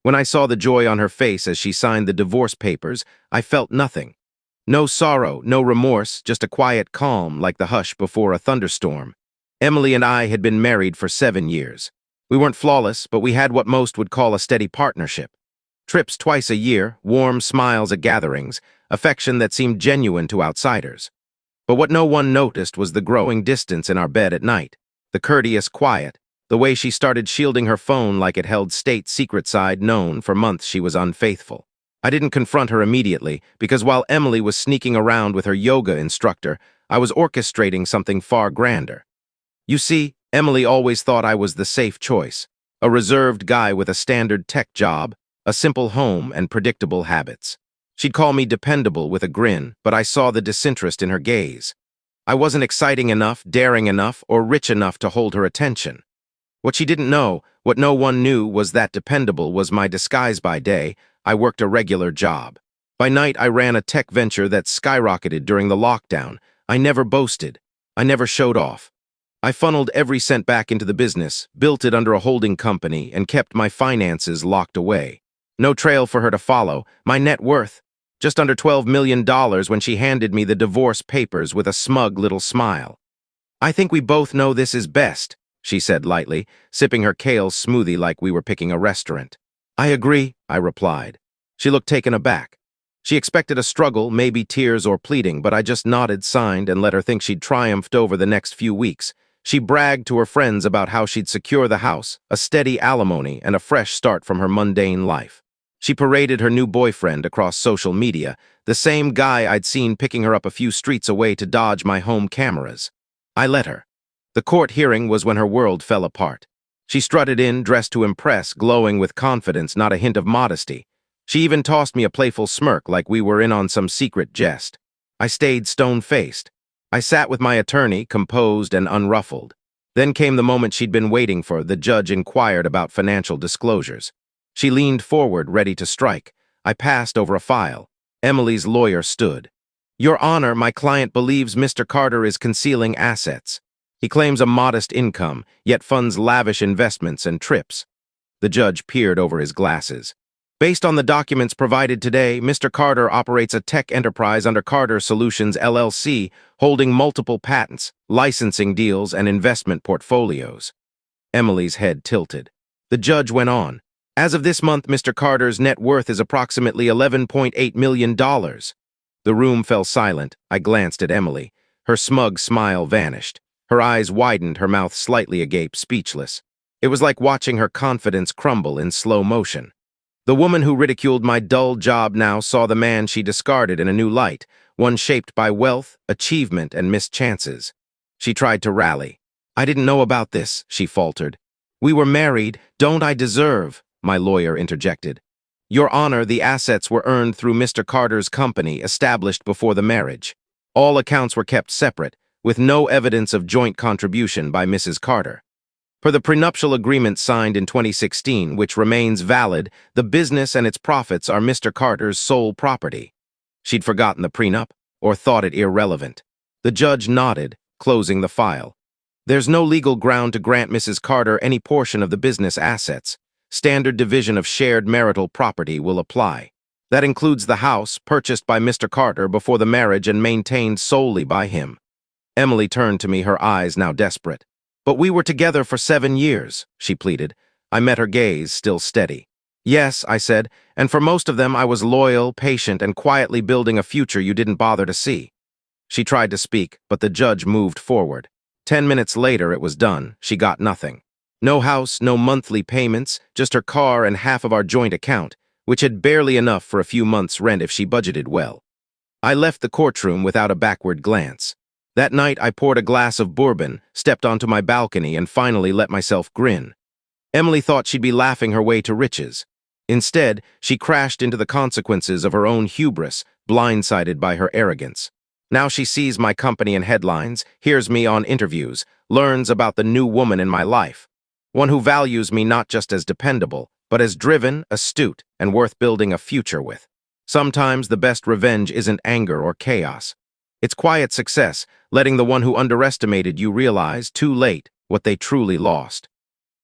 When I saw the joy on her face as she signed the divorce papers, I felt nothing. No sorrow, no remorse, just a quiet calm like the hush before a thunderstorm. Emily and I had been married for 7 years. We weren't flawless, but we had what most would call a steady partnership. Trips twice a year, warm smiles at gatherings, affection that seemed genuine to outsiders. But what no one noticed was the growing distance in our bed at night, the courteous quiet, the way she started shielding her phone like it held state secret side known for months she was unfaithful. I didn't confront her immediately, because while Emily was sneaking around with her yoga instructor, I was orchestrating something far grander. You see, Emily always thought I was the safe choice, a reserved guy with a standard tech job, a simple home, and predictable habits. She'd call me dependable with a grin, but I saw the disinterest in her gaze. I wasn't exciting enough, daring enough, or rich enough to hold her attention. What she didn't know, what no one knew, was that dependable was my disguise by day. I worked a regular job. By night, I ran a tech venture that skyrocketed during the lockdown. I never boasted. I never showed off. I funneled every cent back into the business, built it under a holding company, and kept my finances locked away. No trail for her to follow. My net worth, just under $12 million when she handed me the divorce papers with a smug little smile. "I think we both know this is best," she said lightly, sipping her kale smoothie like we were picking a restaurant. "I agree," I replied. She looked taken aback. She expected a struggle, maybe tears or pleading, but I just nodded, signed, and let her think she'd triumphed over the next few weeks. She bragged to her friends about how she'd secure the house, a steady alimony, and a fresh start from her mundane life. She paraded her new boyfriend across social media, the same guy I'd seen picking her up a few streets away to dodge my home cameras. I let her. The court hearing was when her world fell apart. She strutted in, dressed to impress, glowing with confidence, not a hint of modesty. She even tossed me a playful smirk like we were in on some secret jest. I stayed stone-faced. I sat with my attorney, composed and unruffled. Then came the moment she'd been waiting for. The judge inquired about financial disclosures. She leaned forward, ready to strike. I passed over a file. Emily's lawyer stood. "Your Honor, my client believes Mr. Carter is concealing assets. He claims a modest income, yet funds lavish investments and trips." The judge peered over his glasses. "Based on the documents provided today, Mr. Carter operates a tech enterprise under Carter Solutions LLC, holding multiple patents, licensing deals, and investment portfolios." Emily's head tilted. The judge went on. "As of this month, Mr. Carter's net worth is approximately $11.8 million. The room fell silent. I glanced at Emily. Her smug smile vanished. Her eyes widened, her mouth slightly agape, speechless. It was like watching her confidence crumble in slow motion. The woman who ridiculed my dull job now saw the man she discarded in a new light, one shaped by wealth, achievement, and missed chances. She tried to rally. "I didn't know about this," she faltered. "We were married. Don't I deserve?" my lawyer interjected. "Your Honor, the assets were earned through Mr. Carter's company, established before the marriage. All accounts were kept separate, with no evidence of joint contribution by Mrs. Carter. Per the prenuptial agreement signed in 2016, which remains valid, the business and its profits are Mr. Carter's sole property." She'd forgotten the prenup, or thought it irrelevant. The judge nodded, closing the file. "There's no legal ground to grant Mrs. Carter any portion of the business assets. Standard division of shared marital property will apply. That includes the house, purchased by Mr. Carter before the marriage and maintained solely by him." Emily turned to me, her eyes now desperate. "But we were together for 7 years, she pleaded. I met her gaze, still steady. "Yes," I said, "and for most of them I was loyal, patient, and quietly building a future you didn't bother to see." She tried to speak, but the judge moved forward. 10 minutes later it was done. She got nothing. No house, no monthly payments, just her car and half of our joint account, which had barely enough for a few months' rent if she budgeted well. I left the courtroom without a backward glance. That night I poured a glass of bourbon, stepped onto my balcony, and finally let myself grin. Emily thought she'd be laughing her way to riches. Instead, she crashed into the consequences of her own hubris, blindsided by her arrogance. Now she sees my company in headlines, hears me on interviews, learns about the new woman in my life. One who values me not just as dependable, but as driven, astute, and worth building a future with. Sometimes the best revenge isn't anger or chaos. It's quiet success, letting the one who underestimated you realize, too late, what they truly lost.